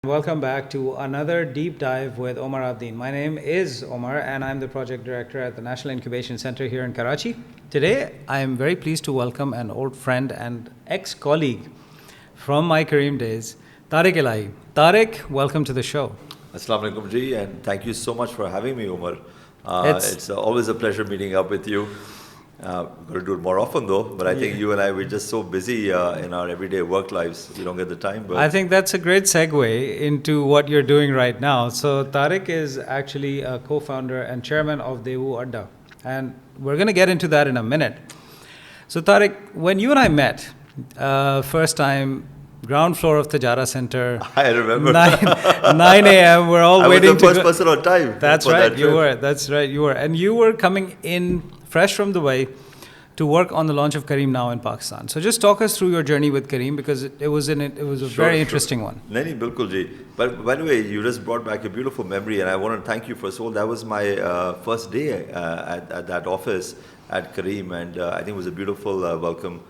Welcome back to another deep dive with Omar Abedin. My name is Omar and I'm the project director at the National Incubation Center here in Karachi. Today, I am very pleased to welcome an old friend and ex-colleague from my Kareem days, Tariq Ellahi. Tariq, welcome to the show. Assalamu alaikum ji, and thank you so much for having me, Omar. It's always a pleasure meeting up with you. We're going to do it more often though, but I think you and I, we're just so busy in our everyday work lives, we don't get the time. But I think that's a great segue into what you're doing right now. So Tariq is actually a co-founder and chairman of Daewoo Adda, and we're going to get into that in a minute. So Tariq, when you and I met, first time, ground floor of Tajara Center. I remember. 9 a.m. We're all waiting to I was the first person on time. That's right, you were. That's right, you were. And you were coming in fresh from Dubai to work on the launch of Careem Now in Pakistan. So just talk us through your journey with Kareem, because it was a very interesting one. Naini, bilkul ji. But by the way, you just brought back a beautiful memory, and I want to thank you first of all. That was my first day at that office at Kareem, and I think it was a beautiful welcome.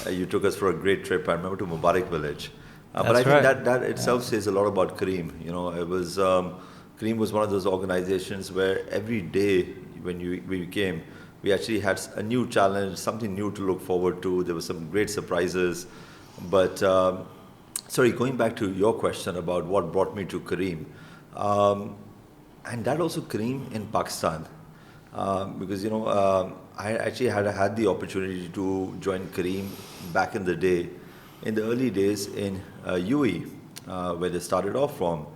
You took us for a great trip. I remember to Mubarak Village. But I think that itself says a lot about Kareem. You know, it was Kareem was one of those organizations where every day when we came, we actually had a new challenge, something new to look forward to. There were some great surprises. But sorry, going back to your question about what brought me to Kareem, and that also Kareem in Pakistan, because you know. I actually had the opportunity to join Kareem back in the day, in the early days in UAE, where they started off from.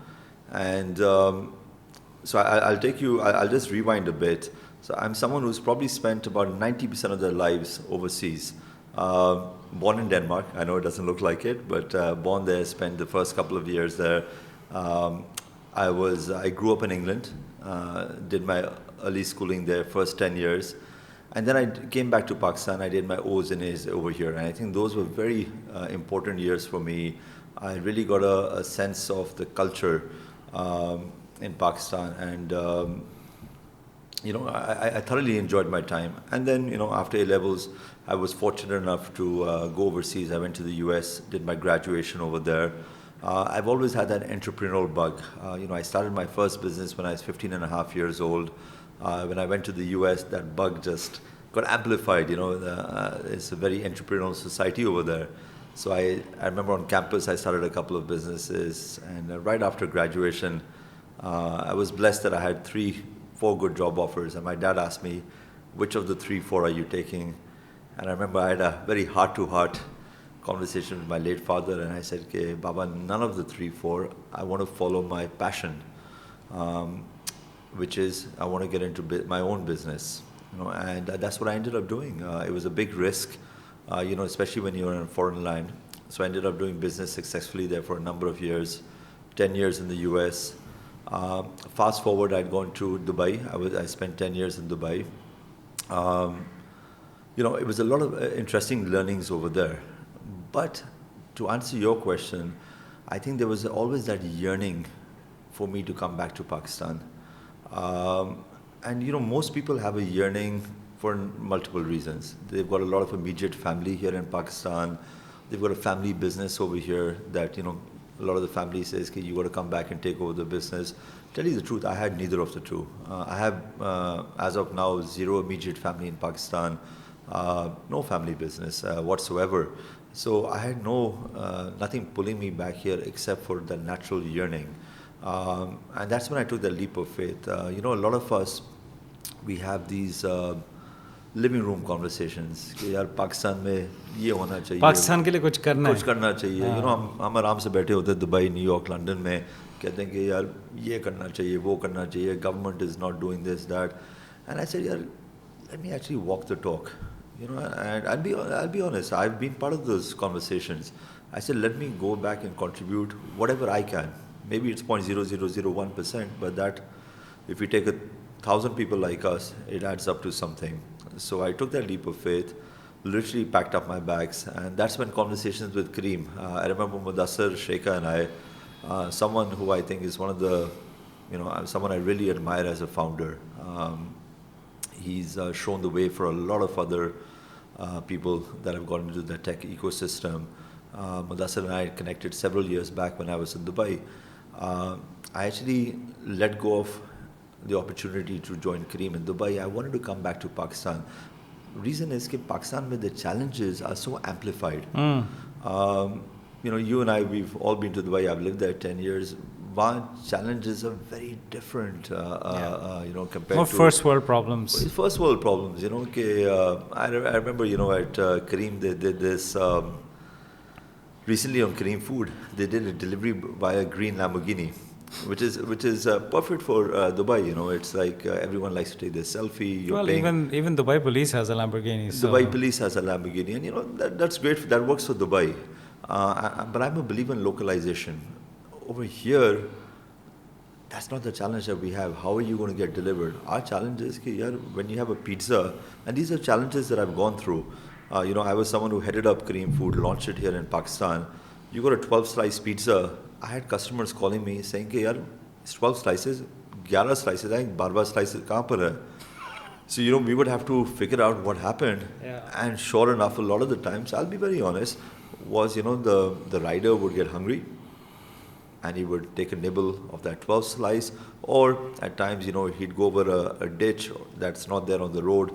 And so I'll just rewind a bit. So I'm someone who's probably spent about 90% of their lives overseas. Born in Denmark, I know it doesn't look like it, but born there, spent the first couple of years there. I grew up in England, did my early schooling there, first 10 years. And then I came back to Pakistan. I did my O's and A's over here. And I think those were very important years for me. I really got a sense of the culture in Pakistan. And, you know, I thoroughly enjoyed my time. And then, you know, after A-levels, I was fortunate enough to go overseas. I went to the US, did my graduation over there. I've always had that entrepreneurial bug. You know, I started my first business when I was 15 and a half years old. When I went to the US, that bug just got amplified. You know, it's a very entrepreneurial society over there. So I remember on campus, I started a couple of businesses. And right after graduation, I was blessed that I had 4 good job offers. And my dad asked me, which of the 4 are you taking? And I remember I had a very heart-to-heart conversation with my late father. And I said, okay, Baba, none of the 4. I want to follow my passion. Which is I want to get into my own business, you know, and that's what I ended up doing. It was a big risk, you know, especially when you're in a foreign land. So I ended up doing business successfully there for a number of years, 10 years in the US. Fast forward, I'd gone to Dubai. I spent 10 years in Dubai. You know, it was a lot of interesting learnings over there. But to answer your question, I think there was always that yearning for me to come back to Pakistan. And you know, most people have a yearning for multiple reasons. They've got a lot of immediate family here in Pakistan. They've got a family business over here that, you know, a lot of the family says, okay, you got to come back and take over the business. Tell you the truth, I had neither of the two. I have, as of now, 0 immediate family in Pakistan, no family business whatsoever. So I had nothing pulling me back here except for the natural yearning. And that's when I took the leap of faith. You know, a lot of us, we have these living room conversations. कि यार पाकिस्तान में ये होना चाहिए. पाकिस्तान के लिए कुछ करना चाहिए. You know, हम आराम से बैठे होते हैं दुबई, न्यूयॉर्क, लंदन में, कहते हैं कि यार ये करना चाहिए, वो करना चाहिए. Government is not doing this, that. And I said, यार, let me actually walk the talk. You know, and I'll be honest. I've been part of those conversations. I said, let me go back and contribute whatever I can. Maybe it's 0.0001%, but that if we take 1,000 people like us, it adds up to something. So I took that leap of faith, literally packed up my bags, and that's when conversations with Kareem. I remember Mudassir, Sheikha, and I, someone who I think is one of the, you know, someone I really admire as a founder. He's shown the way for a lot of other people that have gone into the tech ecosystem. Mudassir and I connected several years back when I was in Dubai. I actually let go of the opportunity to join Kareem in Dubai. I wanted to come back to Pakistan. Reason is that Pakistan, where the challenges are so amplified. You and I, we've all been to Dubai. I've lived there 10 years. One challenges are very different, compared More to first world problems. it's first world problems. I remember, at Kareem, they did this recently on Kareem Food. They did a delivery via green Lamborghini, which is perfect for Dubai. It's like everyone likes to take their selfie. Well, even Dubai police has a Lamborghini. So. Dubai police has a Lamborghini, and that's great. That works for Dubai. But I'm a believer in localization. Over here, that's not the challenge that we have. How are you going to get delivered? Our challenge is when you have a pizza, and these are challenges that I've gone through. I was someone who headed up Kareem Food, launched it here in Pakistan. You got a 12-slice pizza. I had customers calling me saying, it's 12 slices, 11 slices, I think 12 slices kahan par hai? So, we would have to figure out what happened. Yeah. And sure enough, a lot of the times, I'll be very honest, was, the rider would get hungry and he would take a nibble of that 12 slice, or at times, he'd go over a ditch that's not there on the road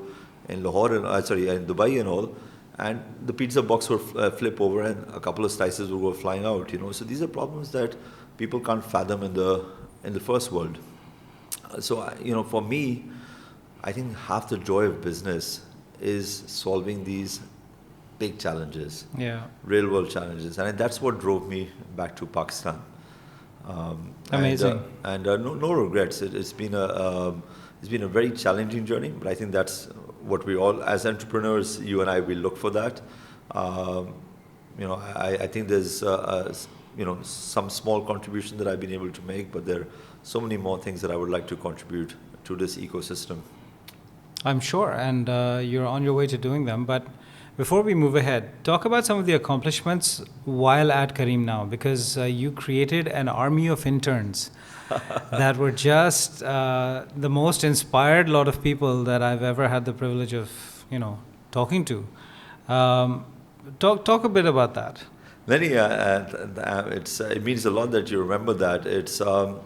in Lahore, in Dubai and all, and the pizza box would flip over and a couple of slices would go flying out, So these are problems that people can't fathom in the first world. So, for me, I think half the joy of business is solving these big challenges, real world challenges, and that's what drove me back to Pakistan. Amazing. And no regrets. It's been a very challenging journey, but I think that's what we all, as entrepreneurs, you and I, we look for that. I think there's some small contribution that I've been able to make, but there are so many more things that I would like to contribute to this ecosystem. I'm sure, and you're on your way to doing them. But before we move ahead, talk about some of the accomplishments while at Careem Now, because you created an army of interns that were just the most inspired lot of people that I've ever had the privilege of, talking to. Talk a bit about that. Lenny, it means a lot that you remember that. It's so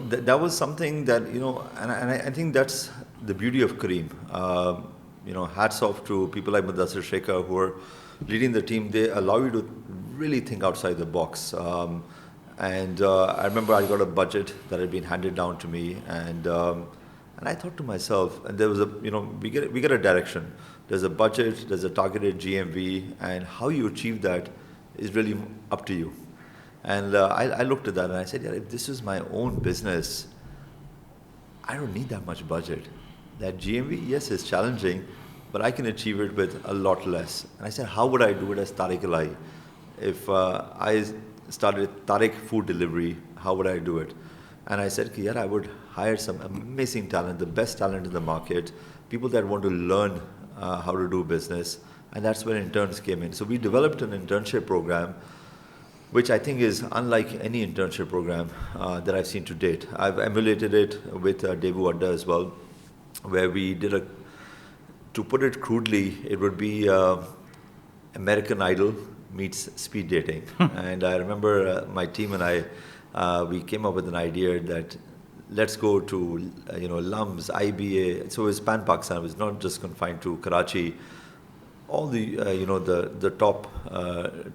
that was something that and I think that's the beauty of Kareem. Hats off to people like Mudassir Shekhar who are leading the team. They allow you to really think outside the box. And I remember I got a budget that had been handed down to me, and I thought to myself, and there was we get a direction. There's a budget, there's a targeted GMV, and how you achieve that is really up to you. And I looked at that and I said, if this is my own business, I don't need that much budget. That GMV, yes, is challenging, but I can achieve it with a lot less. And I said, how would I do it as Tariq Ellahi? If I started Tariq food delivery, how would I do it? And I said, I would hire some amazing talent, the best talent in the market, people that want to learn how to do business. And that's when interns came in. So we developed an internship program, which I think is unlike any internship program that I've seen to date. I've emulated it with Daewoo Adda as well, where we did to put it crudely, it would be American Idol meets speed dating. And I remember my team and I, we came up with an idea that let's go to, LUMS, IBA. So it was pan-Pakistan. It was not just confined to Karachi. All the, the top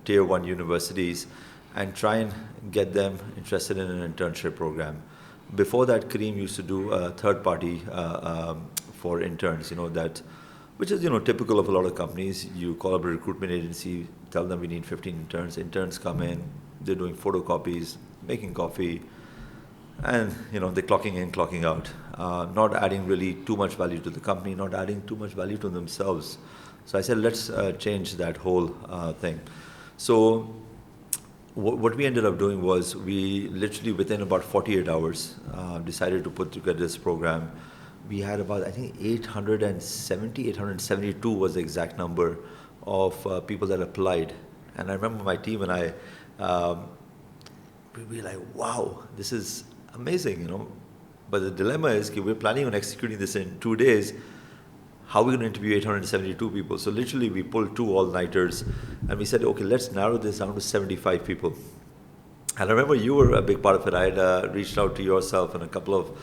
tier 1 universities, and try and get them interested in an internship program. Before that, Kareem used to do a third party for interns, which is, typical of a lot of companies. You call up a recruitment agency, tell them we need 15 interns. Interns come in, they're doing photocopies, making coffee, and, they're clocking in, clocking out. Not adding really too much value to the company, not adding too much value to themselves. So I said, let's change that whole thing. So what we ended up doing was we literally within about 48 hours decided to put together this program. We had about, I think, 872 was the exact number of people that applied. And I remember my team and I, we were like, wow, this is amazing, But the dilemma is, we're planning on executing this in 2 days. How are we going to interview 872 people? So literally we pulled 2 all-nighters and we said, okay, let's narrow this down to 75 people. And I remember you were a big part of it. I had reached out to yourself and a couple of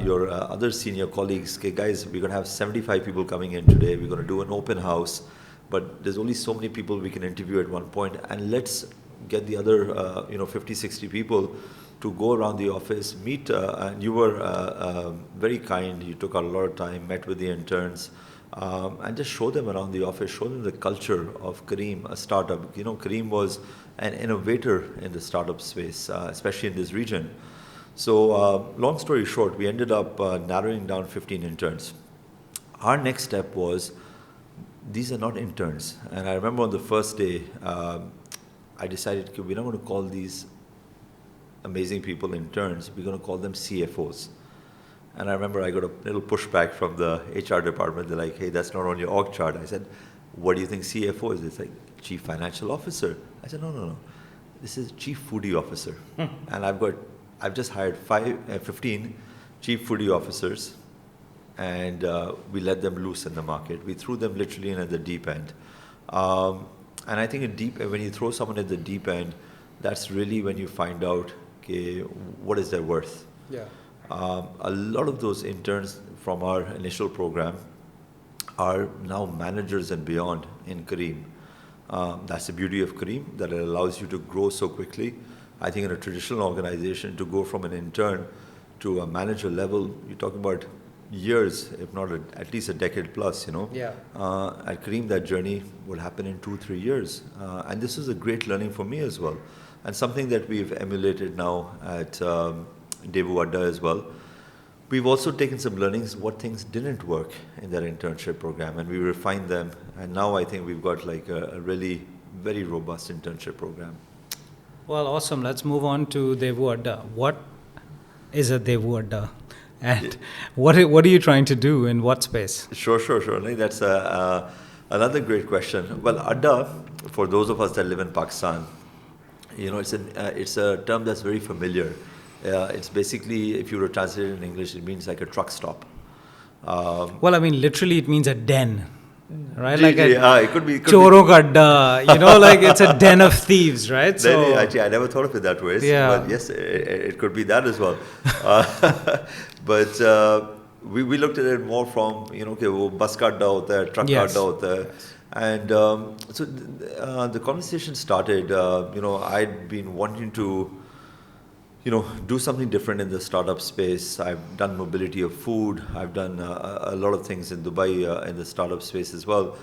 your other senior colleagues. Okay, guys, we're going to have 75 people coming in today. We're going to do an open house, but there's only so many people we can interview at one point, and let's get the other 50, 60 people to go around the office, meet, and you were very kind. You took out a lot of time, met with the interns, and just show them around the office, show them the culture of Kareem, a startup. Kareem was an innovator in the startup space, especially in this region. So long story short, we ended up narrowing down 15 interns. Our next step was, these are not interns. And I remember on the first day, I decided, okay, we're not going to call these amazing people interns, we're going to call them CFOs. And I remember I got a little pushback from the HR department. They're like, hey, that's not on your org chart. I said, what do you think CFO is? It's like, Chief Financial Officer. I said, no. This is Chief Foodie Officer. And I've just hired 15 Chief Foodie Officers, and we let them loose in the market. We threw them literally in at the deep end. And I think when you throw someone at the deep end, that's really when you find out, okay, what is their worth? Yeah. A lot of those interns from our initial program are now managers and beyond in Kareem. That's the beauty of Kareem, that it allows you to grow so quickly. I think in a traditional organization, to go from an intern to a manager level, you're talking about years, if not at least a decade plus, Yeah. At Kareem, that journey would happen in 2-3 years. And this is a great learning for me as well. And something that we've emulated now at Daewoo Adda as well. We've also taken some learnings, what things didn't work in that internship program, and we refined them. And now I think we've got like a really very robust internship program. Well, awesome. Let's move on to Daewoo Adda. What is a Daewoo Adda? And what are you trying to do in what space? Sure. I think that's another great question. Well, Adda, for those of us that live in Pakistan, it's a term that's very familiar. It's basically, if you were to translate it in English, it means like a truck stop. Well, I mean, literally, it means a den, right? It could be. Choro ka adda, like it's a den of thieves, right? So actually, I never thought of it that way. Yeah. But yes, it could be that as well. But we looked at it more from, bus ka adda hota hai, truck ka adda hota hai. Yes. And so the conversation started, I'd been wanting to, do something different in the startup space. I've done mobility of food. I've done a lot of things in Dubai in the startup space as well.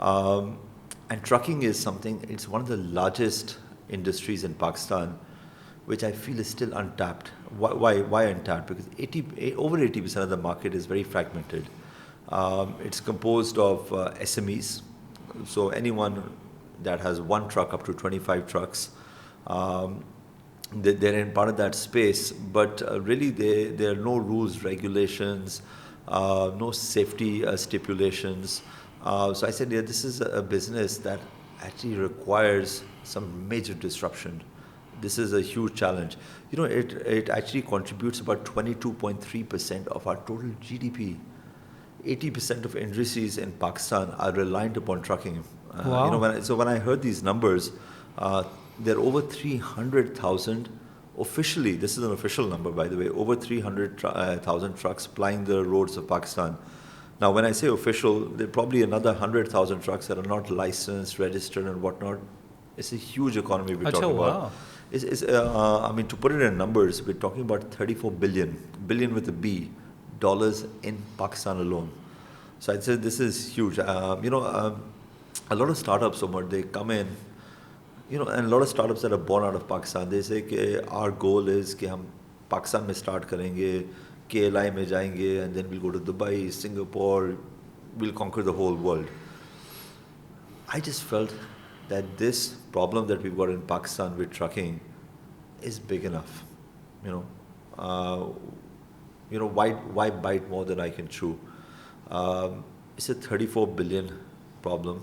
And trucking is something, it's one of the largest industries in Pakistan, which I feel is still untapped. Why untapped? Because over 80% of the market is very fragmented. It's composed of SMEs. So anyone that has one truck up to 25 trucks, they're in part of that space, but really there are no rules, regulations, no safety stipulations. So I said, this is a business that actually requires some major disruption. This is a huge challenge. It actually contributes about 22.3% of our total GDP. 80% of industries in Pakistan are reliant upon trucking. Wow. When I heard these numbers, there are over 300,000 officially, this is an official number by the way, over 300,000 trucks plying the roads of Pakistan. Now when I say official, there are probably another 100,000 trucks that are not licensed, registered and whatnot. It's a huge economy we're talking about. To put it in numbers, we're talking about 34 billion with a B, dollars in Pakistan alone. So I'd say this is huge. A lot of startups, Omar, they come in, and a lot of startups that are born out of Pakistan, they say कि our goal is कि हम Pakistan में start करेंगे, KLI में जाएंगे, and then we'll go to Dubai, Singapore, we'll conquer the whole world. I just felt that this problem that we've got in Pakistan with trucking is big enough. Why bite more than I can chew? It's a 34 billion problem.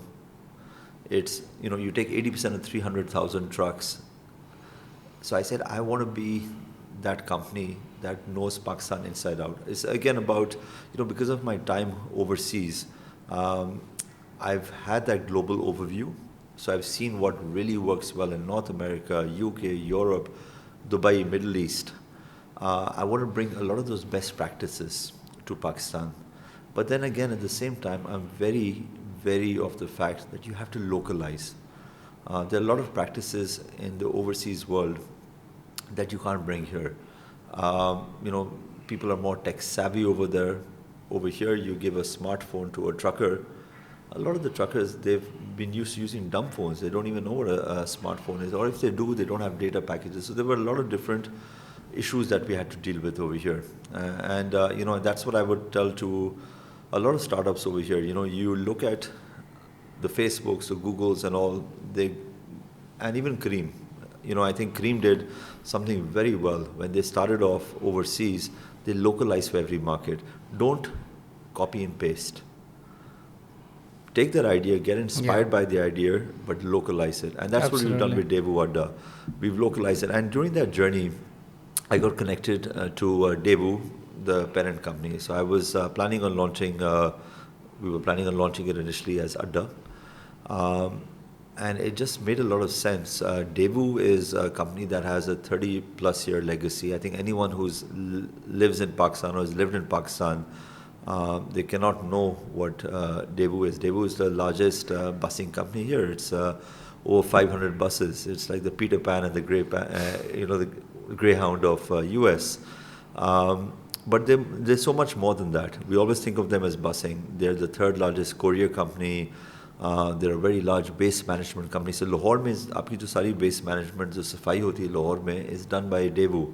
It's, you take 80% of 300,000 trucks. So I said, I want to be that company that knows Pakistan inside out. It's again about, because of my time overseas, I've had that global overview. So I've seen what really works well in North America, UK, Europe, Dubai, Middle East. I want to bring a lot of those best practices to Pakistan. But then again, at the same time, I'm very, very of the fact that you have to localize. There are a lot of practices in the overseas world that you can't bring here. People are more tech savvy over there. Over here, you give a smartphone to a trucker. A lot of the truckers, they've been used to using dumb phones. They don't even know what a smartphone is. Or if they do, they don't have data packages. So there were a lot of different issues that we had to deal with over here. That's what I would tell to a lot of startups over here. You look at the Facebooks, the Googles and all, and even Kareem. I think Kareem did something very well. When they started off overseas, they localized for every market. Don't copy and paste. Take that idea, get inspired by the idea, but localize it. And that's Absolutely. what we've done with Daewoo Adda. We've localized it. And during that journey, I got connected to Debu, the parent company. So I was planning on launching, we were planning on launching it initially as Adda. And it just made a lot of sense. Debu is a company that has a 30 plus year legacy. I think anyone who lives in Pakistan or has lived in Pakistan, they cannot know what Debu is. Debu is the largest busing company here. It's over 500 buses. It's like the Peter Pan and the the Greyhound of US. But they're so much more than that. We always think of them as busing. They're the third largest courier company. They're a very large base management company. So Lahore mein aapki jo sari base management jo safai hoti hai Lahore mein is done by Debu.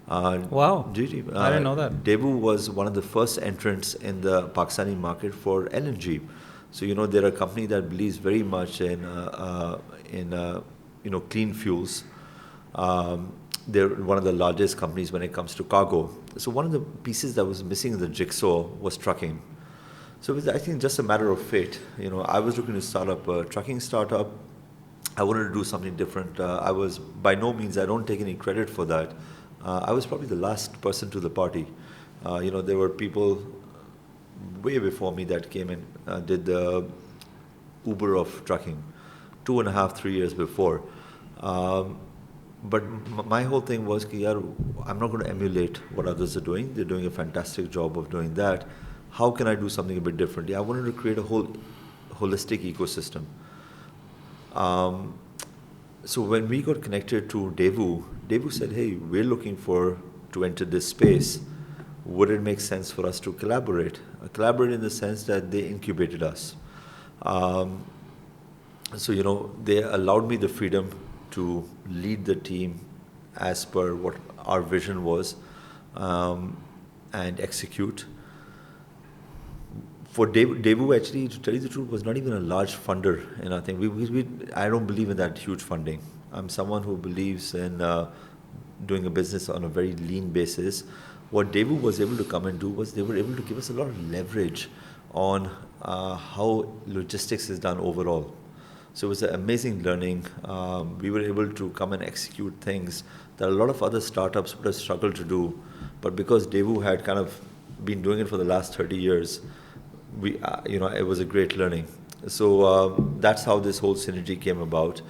Wow. I didn't know that. Debu was one of the first entrants in the Pakistani market for LNG. So they're a company that believes very much in clean fuels. They're one of the largest companies when it comes to cargo. So one of the pieces that was missing in the jigsaw was trucking. So it was, I think, just a matter of fate. I was looking to start up a trucking startup. I wanted to do something different. I was, by no means, I don't take any credit for that. I was probably the last person to the party. There were people way before me that came and did the Uber of trucking, 2.5, 3 years before. But my whole thing was, I'm not going to emulate what others are doing. They're doing a fantastic job of doing that. How can I do something a bit differently? I wanted to create a whole holistic ecosystem. So when we got connected to Debu said, hey, we're looking to enter this space. Would it make sense for us to collaborate? Collaborate in the sense that they incubated us. So they allowed me the freedom to lead the team as per what our vision was and execute. For Debu, actually, to tell you the truth, was not even a large funder in our thing. I don't believe in that huge funding. I'm someone who believes in doing a business on a very lean basis. What Debu was able to come and do was they were able to give us a lot of leverage on how logistics is done overall. So it was an amazing learning. We were able to come and execute things that a lot of other startups would have struggled to do. But because Debu had kind of been doing it for the last 30 years, it was a great learning. So that's how this whole synergy came about.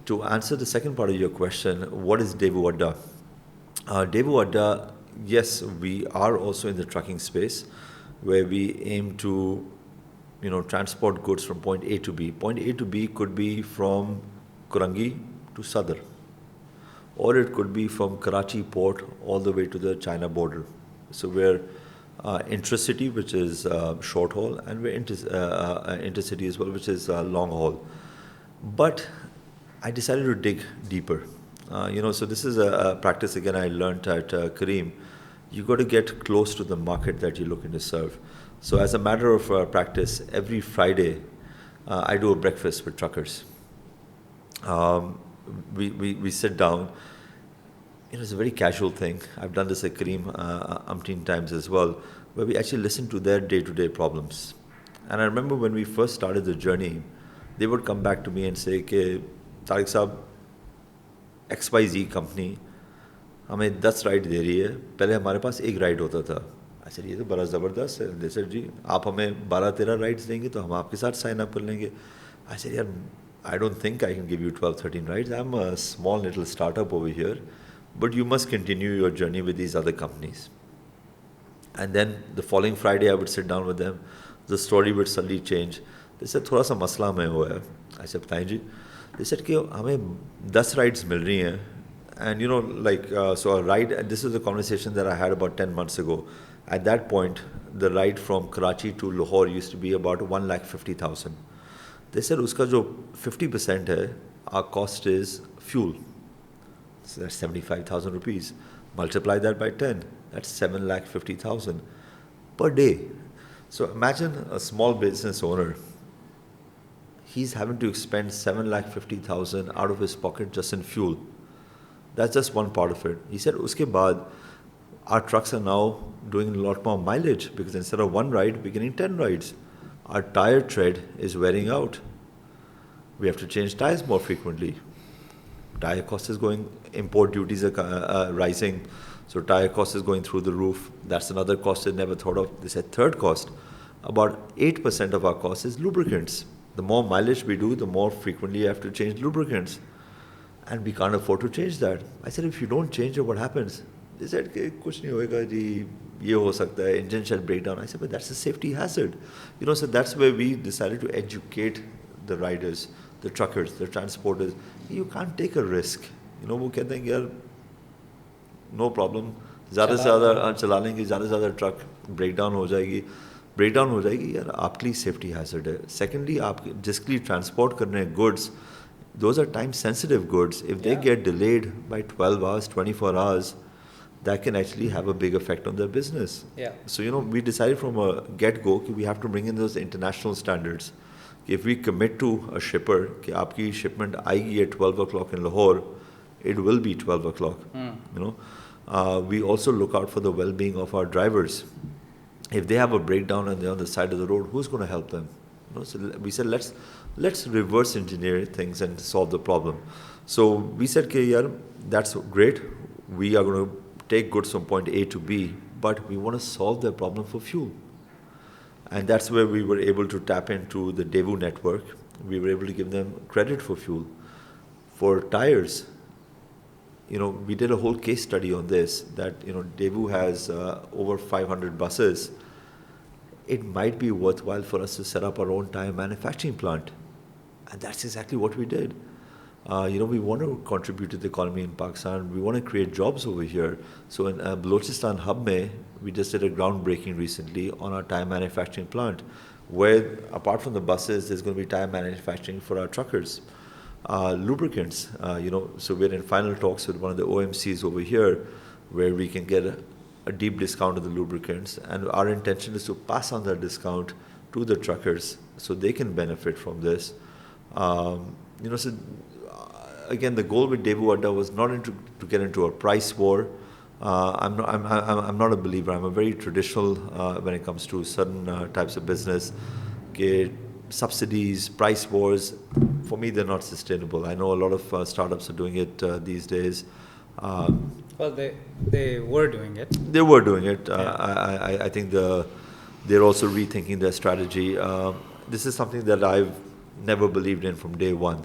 To answer the second part of your question, what is Daewoo Adda? Daewoo Adda, yes, we are also in the trucking space where we aim to transport goods from point A to B. Point A to B could be from Kurangi to Sadr, or it could be from Karachi port all the way to the China border. So we're intercity, which is short haul, and we're intercity as well, which is long haul. But I decided to dig deeper. So this is a practice again I learned at Kareem. You got to get close to the market that you're looking to serve. So as a matter of practice, every Friday I do a breakfast with truckers. We sit down. It's a very casual thing. I've done this at Kareem umpteen times as well, where we actually listen to their day-to-day problems. And I remember when we first started the journey, they would come back to me and say, "Ke Tariq Sahab, XYZ company हमें 10 ride दे रही है, पहले हमारे पास एक ride होता था." I said, ये तो बड़ा ज़बरदस्त है. They said, जी आप हमें 12-13 राइड्स देंगे तो हम आपके साथ साइन अप कर लेंगे. I said, यार I don't think I can give you 12, 13 rides. I'm a small little startup over here, but you must continue your journey with these other companies. And then the following Friday, I would sit down with them. The story would suddenly change. They said, थोड़ा सा मसला में हुआ है. I said, बताएं जी. They said कि हमें 10 rides मिल रही हैं. And you know, like, so a ride, and this is a conversation that I had about 10 months ago. At that point, the ride from Karachi to Lahore used to be about 1,50,000. They said, uska jo 50% hai, our cost is fuel. So that's 75,000 rupees. Multiply that by 10, that's 7,50,000 per day. So imagine a small business owner, he's having to expend 7,50,000 out of his pocket just in fuel. That's just one part of it. He said, uske baad, our trucks are now doing a lot more mileage because instead of one ride, we're getting 10 rides. Our tire tread is wearing out. We have to change tires more frequently. Tire cost is going, import duties are rising, so tire cost is going through the roof. That's another cost they never thought of. They said third cost. About 8% of our cost is lubricants. The more mileage we do, the more frequently you have to change lubricants. And we can't afford to change that. I said, if you don't change it, what happens? They said, kuch nahi hoega ji, ye ho sakta hai, engine shall break down. I said, but that's a safety hazard. You know, so that's where we decided to educate the riders, the truckers, the transporters. You can't take a risk. You know, वो कहते हैं यार, no problem. ज़्यादा से ज़्यादा चला लेंगे, ज़्यादा से ज़्यादा ट्रक ब्रेक डाउन हो जाएगी यार, आपके लिए सेफ्टी हैजर्ड है. Secondly, आप जिसके लिए ट्रांसपोर्ट कर रहे हैं goods, those are time sensitive goods. If they get delayed by 12 hours, 24 hours, that can actually have a big effect on their business. Yeah. So, you know, we decided from a get-go that we have to bring in those international standards. If we commit to a shipper कि आपकी shipment आएगी at 12 o'clock in Lahore, it will be 12 o'clock. You know, we also look out for the well-being of our drivers. If they have a breakdown and they're on the side of the road, who's going to help them? You know, so we said let's reverse engineer things and solve the problem. So we said, okay, yeah, that's great. We are going to take goods from point A to B, but we want to solve their problem for fuel. And that's where we were able to tap into the Daewoo network. We were able to give them credit for fuel. For tires, you know, we did a whole case study on this, that, you know, Debu has over 500 buses. It might be worthwhile for us to set up our own tire manufacturing plant. And that's exactly what we did. You know, we want to contribute to the economy in Pakistan. We want to create jobs over here. So in Balochistan hub mein, we just did a groundbreaking recently on our tire manufacturing plant, where apart from the buses, there's going to be tire manufacturing for our truckers. Lubricants, you know, so we're in final talks with one of the OMCs over here, where we can get a deep discount of the lubricants, and our intention is to pass on that discount to the truckers so they can benefit from this. You know, so again, the goal with Daewoo Adda was not to get into a price war. I'm not a believer. I'm a very traditional when it comes to certain types of business. Okay, subsidies, price wars, for me, they're not sustainable. I know a lot of startups are doing it these days. Well, they were doing it. They were doing it. Yeah. I think they're also rethinking their strategy. This is something that I've never believed in from day one.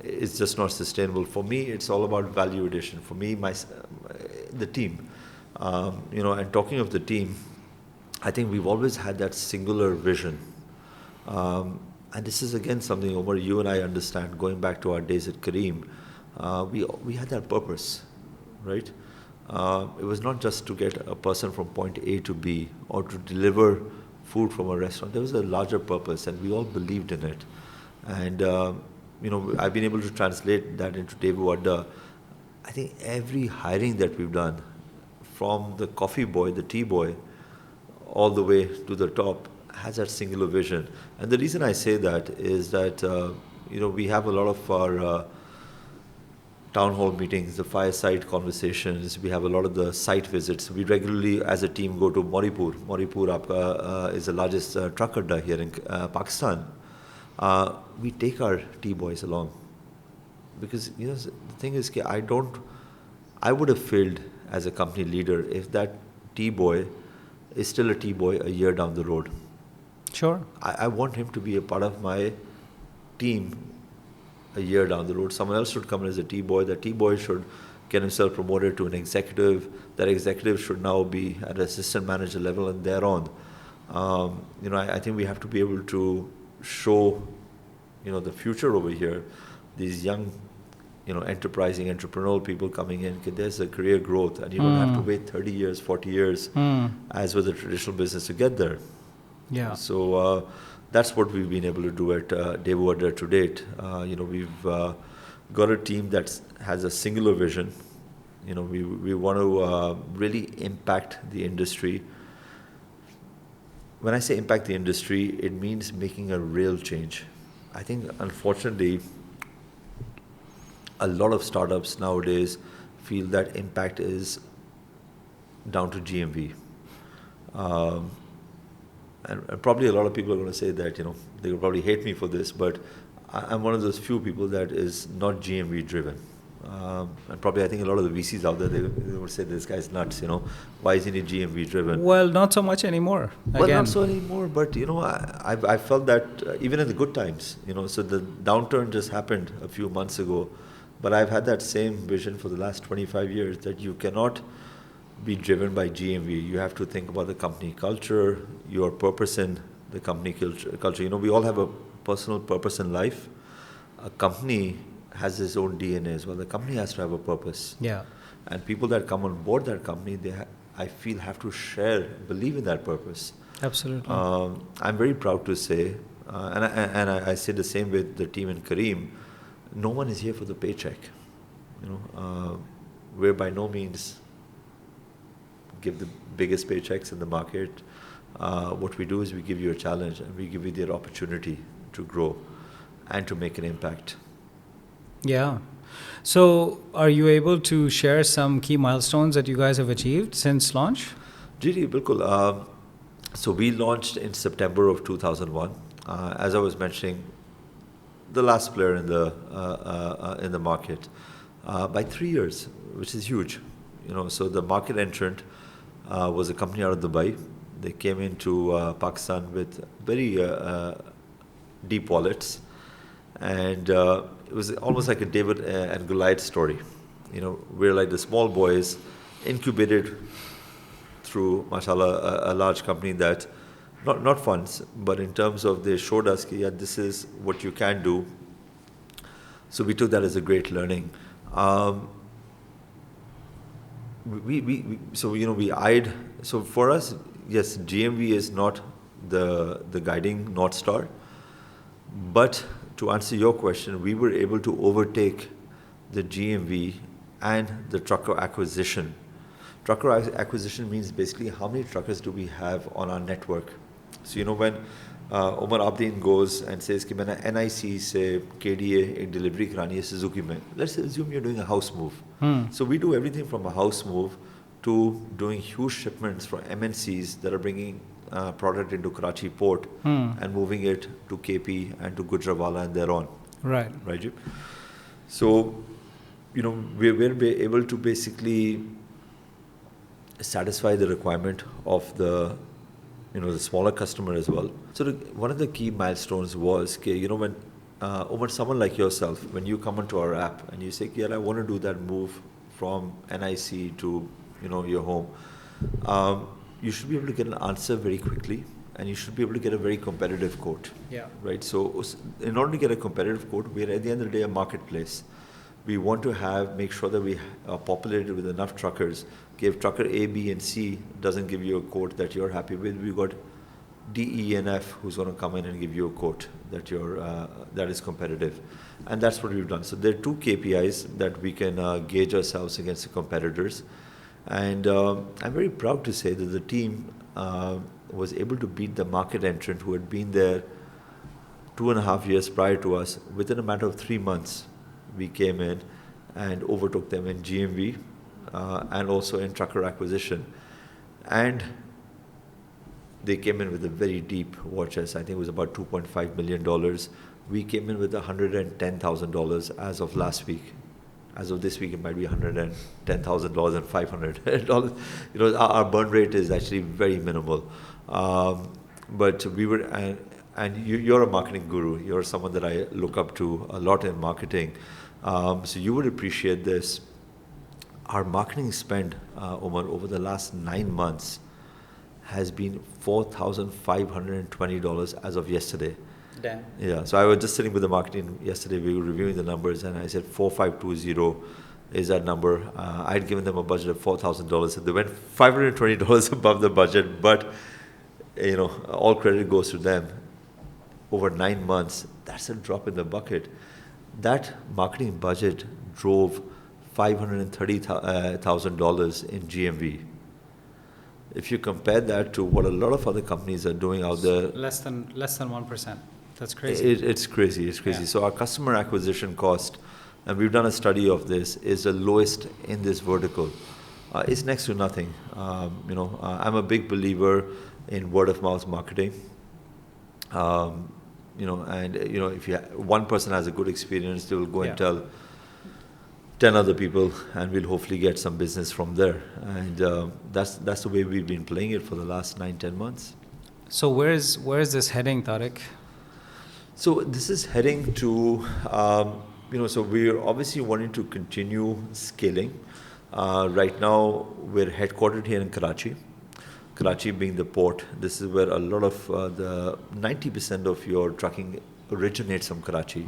It's just not sustainable. For me, it's all about value addition. For me, the team. You know, and talking of the team, I think we've always had that singular vision. And this is again something, Omar, you and I understand, going back to our days at Kareem, we had that purpose, right? It was not just to get a person from point A to B or to deliver food from a restaurant. There was a larger purpose, and we all believed in it. And you know, I've been able to translate that into Daewoo Adda. I think every hiring that we've done, from the coffee boy, the tea boy, all the way to the top, has that singular vision. And the reason I say that is that you know, we have a lot of our town hall meetings, the fireside conversations. We have a lot of the site visits. We regularly, as a team, go to Moripur. Moripur is the largest truck adda here in Pakistan. We take our tea boys along, because, you know, the thing is, I would have failed as a company leader if that tea boy is still a tea boy a year down the road. Sure. I want him to be a part of my team a year down the road. Someone else should come in as a T-boy. The T-boy should get himself promoted to an executive. That executive should now be at assistant manager level and thereon. I think we have to be able to show, the future over here. These young, enterprising, entrepreneurial people coming in, there's a career growth, and you don't have to wait 30 years, 40 years, as with the traditional business to get there. Yeah. So that's what we've been able to do at Daewoo Adda to date. We've got a team that has a singular vision. We want to really impact the industry. When I say impact the industry, it means making a real change. I think, unfortunately, a lot of startups nowadays feel that impact is down to GMV. And probably a lot of people are going to say that, they will probably hate me for this, but I'm one of those few people that is not GMV driven. And probably I think a lot of the VCs out there, they would say this guy's nuts, why isn't he GMV driven? Well, not so much anymore. Well, not so anymore, but I felt that even in the good times, so the downturn just happened a few months ago, but I've had that same vision for the last 25 years that you cannot be driven by GMV. You have to think about the company culture, your purpose in the company culture. We all have a personal purpose in life. A company has its own DNA as well. The company has to have a purpose. Yeah. And people that come on board that company, I feel, have to believe in that purpose. Absolutely. I'm very proud to say, and I say the same with the team in Kareem, no one is here for the paycheck. We're by no means give the biggest paychecks in the market. What we do is we give you a challenge and we give you the opportunity to grow and to make an impact. Yeah. So are you able to share some key milestones that you guys have achieved since launch? Ji, bilkul. So we launched in September of 2001. As I was mentioning, the last player in the market by 3 years, which is huge. So the market entrant was a company out of Dubai. They came into Pakistan with very deep wallets, and it was almost like a David and Goliath story. We're like the small boys incubated through, mashallah, a large company that, not funds, but in terms of they showed us, yeah, this is what you can do. So we took that as a great learning. We eyed. So for us, yes, GMV is not the guiding North Star. But to answer your question, we were able to overtake the GMV and the trucker acquisition. Trucker acquisition means basically how many truckers do we have on our network. So when Omar Abedin goes and says कि मैंने NIC से KDA एक delivery करानी है Suzuki में. Let's assume you're doing a house move. So we do everything from a house move to doing huge shipments for MNCs that are bringing product into Karachi port and moving it to KP and to Gujranwala and thereon. Right. Right, Jim? So, we're able to basically satisfy the requirement of the smaller customer as well. So one of the key milestones was, when someone like yourself, when you come onto our app and you say, yeah, I want to do that move from NIC to, your home, you should be able to get an answer very quickly, and you should be able to get a very competitive quote. Yeah. Right. So in order to get a competitive quote, we're at the end of the day a marketplace. We want to make sure that we are populated with enough truckers. If trucker A, B, and C doesn't give you a quote that you're happy with, we've got D, E, and F who's going to come in and give you a quote that that is competitive. And that's what we've done. So there are 2 KPIs that we can gauge ourselves against the competitors. And I'm very proud to say that the team was able to beat the market entrant who had been there 2.5 years prior to us. Within a matter of 3 months, we came in and overtook them in GMV and also in trucker acquisition. And they came in with a very deep war chest. I think it was about $2.5 million. We came in with $110,000 as of last week. As of this week, it might be $110,000 and $500. Our burn rate is actually very minimal. But we were, and you're a marketing guru. You're someone that I look up to a lot in marketing. So you would appreciate this. Our marketing spend, Omar, over the last 9 months has been $4,520 as of yesterday. Damn. Yeah, so I was just sitting with the marketing yesterday. We were reviewing the numbers, and I said 4520 is that number. I'd given them a budget of $4,000, and they went $520 above the budget. But all credit goes to them. Over 9 months, that's a drop in the bucket. That marketing budget drove $530,000 in GMV. If you compare that to what a lot of other companies are doing out there, less than 1%. That's crazy. It's crazy. It's crazy. Yeah. So our customer acquisition cost, and we've done a study of this, is the lowest in this vertical. It's next to nothing. I'm a big believer in word of mouth marketing. If one person has a good experience, they will go and tell 10 other people, and we'll hopefully get some business from there. And that's the way we've been playing it for the last 9-10 months. So where is this heading, Tariq? So this is heading to, so we're obviously wanting to continue scaling. Right now, we're headquartered here in Karachi. Karachi being the port, this is where a lot of the 90% of your trucking originates from Karachi,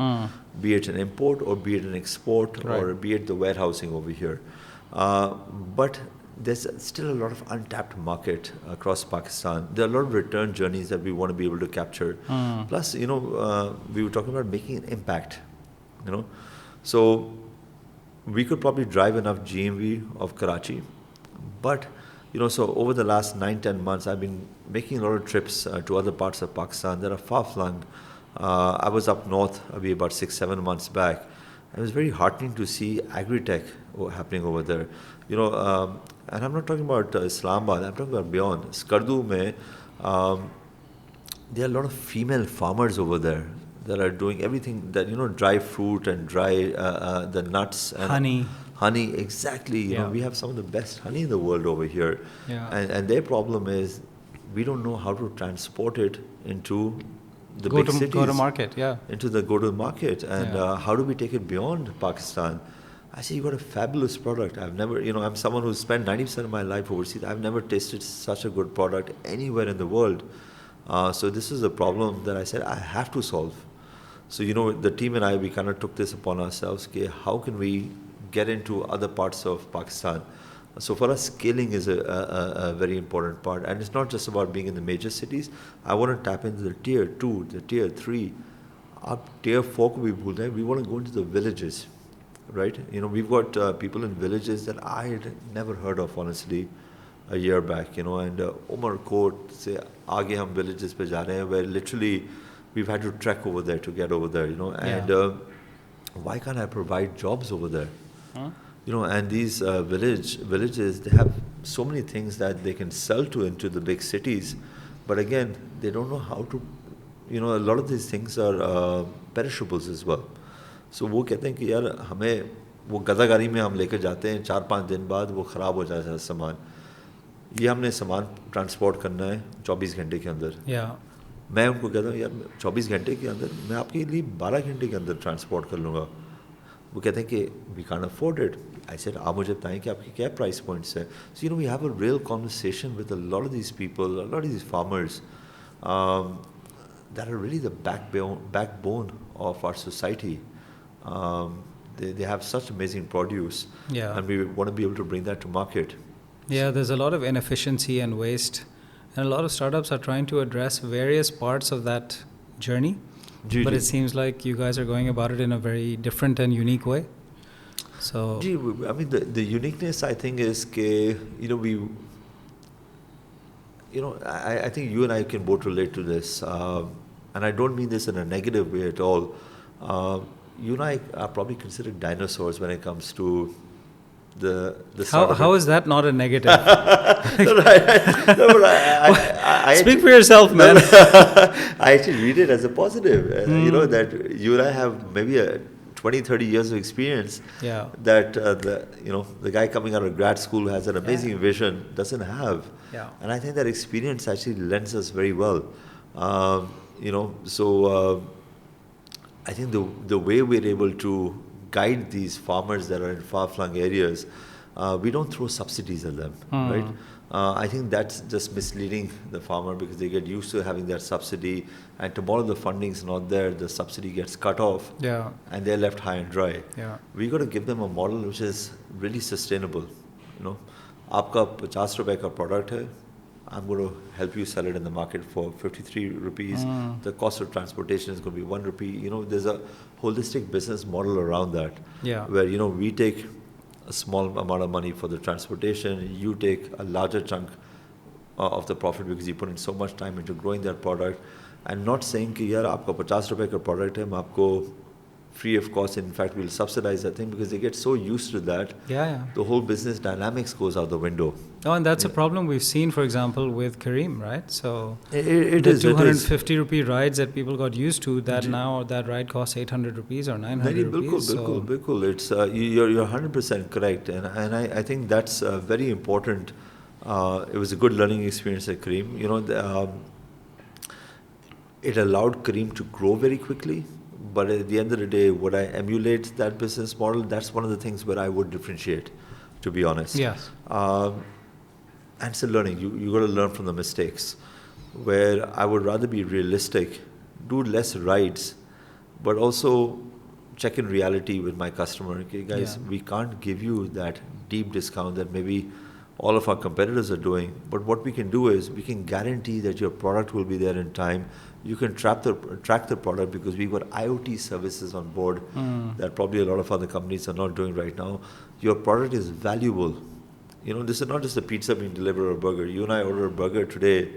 be it an import or be it an export, or be it the warehousing over here. But there's still a lot of untapped market across Pakistan. There are a lot of return journeys that we want to be able to capture. Plus, we were talking about making an impact, So we could probably drive enough GMV of Karachi, but so over the last 9-10 months, I've been making a lot of trips to other parts of Pakistan that are far-flung. I was up north maybe about 6-7 months back. It was very heartening to see agri-tech happening over there. And I'm not talking about Islamabad, I'm talking about beyond. Skardu mein, there are a lot of female farmers over there that are doing everything that, dry fruit and dry the nuts. And honey, exactly. We have some of the best honey in the world over here. Yeah. And their problem is we don't know how to transport it into the big cities. Go to market, Into the go-to-market. And how do we take it beyond Pakistan? I say, you got a fabulous product. I've never, I'm someone who's spent 90% of my life overseas. I've never tasted such a good product anywhere in the world. So this is a problem that I said I have to solve. So, the team and I, we kind of took this upon ourselves. Okay, how can we get into other parts of Pakistan? So for us, scaling is a very important part. And it's not just about being in the major cities. I want to tap into the tier 2, the tier 3. Our tier 4, we want to go into the villages, right? We've got people in villages that I had never heard of, honestly, a year back, and Omar Court, say, aage hum villages pe ja rahe hain, where literally we've had to trek over there to get over there, and why can't I provide jobs over there? And these villages, they have so many things that they can sell into the big cities, but again, they don't know how to, a lot of these things are perishables as well. So वो कहते हैं कि यार हमें वो गदागारी में हम लेकर जाते हैं 4-5 दिन बाद वो ख़राब हो जाता है सामान, ये हमने सामान ट्रांसपोर्ट करना है 24 घंटे के अंदर. मैं उनको कहता हूँ यार 24 घंटे के अंदर मैं आपके लिए 12 घंटे के अंदर ट्रांसपोर्ट कर लूँगा. वो कहते हैं कि we can't afford it. I said आप मुझे बताएं कि आपके क्या प्राइस पॉइंट्स है. So we have a real conversation with a lot of these people, a lot of these farmers that are really the backbone of our society. They have such amazing produce, and we want to be able to bring that to market. Yeah, there's a lot of inefficiency and waste, and a lot of startups are trying to address various parts of that journey. But it seems like you guys are going about it in a very different and unique way. So, I mean, the uniqueness, I think, is that I think you and I can both relate to this, and I don't mean this in a negative way at all. You and I are probably considered dinosaurs when it comes to the how is that not a negative? Speak for actually, yourself, man. I actually read it as a positive. That you and I have maybe 20-30 years of experience. That the guy coming out of grad school has an amazing vision doesn't have. And I think that experience actually lends us very well. I think the way we're able to guide these farmers that are in far-flung areas, we don't throw subsidies at them, right? I think that's just misleading the farmer because they get used to having that subsidy, and tomorrow the funding's not there, the subsidy gets cut off, and they're left high and dry. We got to give them a model which is really sustainable. आपका 50 रुपए का product है, I'm going to help you sell it in the market for 53 rupees. The cost of transportation is going to be 1 rupee. There's a holistic business model around that, where we take a small amount of money for the transportation, you take a larger chunk of the profit because you put in so much time into growing that product, and not saying कि यार आपका 50 रुपए का product है, मैं आपको free of cost. In fact, we'll subsidize that thing because they get so used to that. The whole business dynamics goes out the window. Oh, and that's a problem we've seen, for example, with Kareem, right? So the 250 rupee rides that people got used to, that now that ride costs 800 rupees or 900 rupees. Bilkul. It's you're 100% correct, and I think that's very important. It was a good learning experience at Kareem. It allowed Kareem to grow very quickly. But at the end of the day, would I emulate that business model? That's one of the things where I would differentiate, to be honest. Yes. And it's a learning. You got to learn from the mistakes. Where I would rather be realistic, do less rides, but also check in reality with my customer. Okay, guys, we can't give you that deep discount that maybe all of our competitors are doing. But what we can do is we can guarantee that your product will be there in time. You can track the product because we've got IoT services on board that probably a lot of other companies are not doing right now. Your product is valuable. This is not just a pizza being delivered or a burger. You and I order a burger today.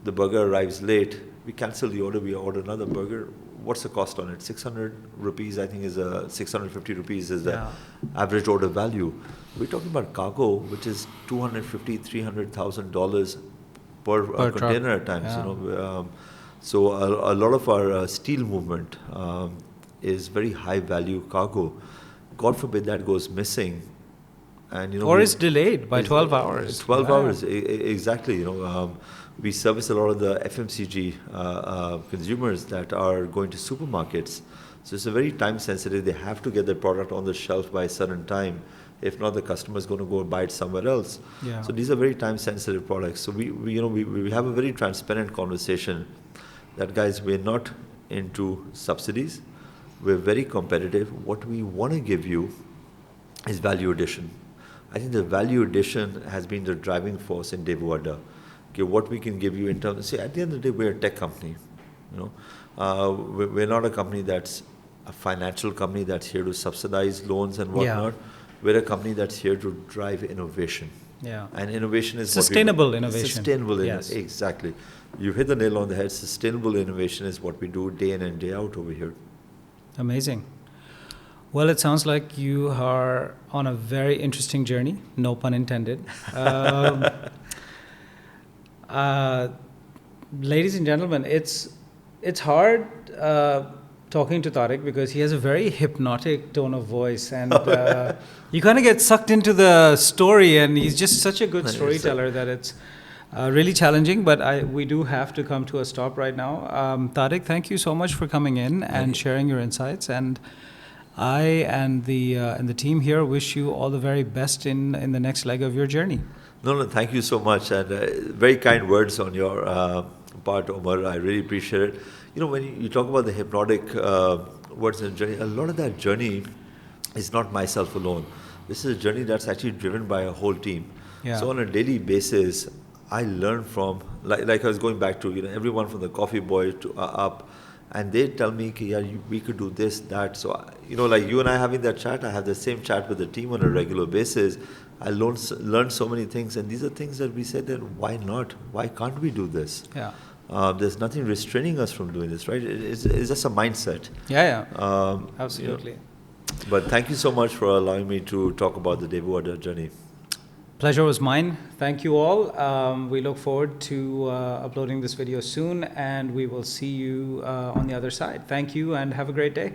The burger arrives late. We cancel the order. We order another burger. What's the cost on it? 600 rupees, I think, is 650 rupees is the average order value. We're talking about cargo, which is $250,000, $300,000 per container at times. So a lot of our steel movement is very high value cargo. God forbid that goes missing, and or is delayed by 12 hours. 12 hours, exactly. We service a lot of the FMCG consumers that are going to supermarkets. So it's a very time sensitive. They have to get their product on the shelf by a certain time. If not, the customer is going to go and buy it somewhere else. So these are very time sensitive products. So we have a very transparent conversation that, guys, we're not into subsidies. We're very competitive. What we want to give you is value addition. I think the value addition has been the driving force in Daewoo Adda. Okay, what we can give you in terms of, at the end of the day, we're a tech company. We're not a company that's a financial company that's here to subsidize loans and whatnot. We're a company that's here to drive innovation. And innovation is sustainable innovation. Sustainable innovation, exactly. You hit the nail on the head. Sustainable innovation is what we do day in and day out over here. Amazing. Well, it sounds like you are on a very interesting journey, no pun intended. Ladies and gentlemen, it's hard talking to Tariq because he has a very hypnotic tone of voice, and you kind of get sucked into the story, and he's just such a good storyteller that it's really challenging, but we do have to come to a stop right now. Tariq, thank you so much for coming in and sharing your insights, and I and the team here wish you all the very best in the next leg of your journey. No, thank you so much, and very kind words on your part, Omar. I really appreciate it. When you talk about the hypnotic words in the journey, a lot of that journey is not myself alone. This is a journey that's actually driven by a whole team. So on a daily basis, I learn from, like I was going back to, everyone from the coffee boy to up, and they tell me, we could do this, that. So, like you and I having that chat, I have the same chat with the team on a regular basis. I learn so many things, and these are things that we said that why not? Why can't we do this? There's nothing restraining us from doing this, right? It's just a mindset. Absolutely. But thank you so much for allowing me to talk about the Daewoo Adda journey. Pleasure was mine. Thank you all. We look forward to uploading this video soon, and we will see you on the other side. Thank you and have a great day.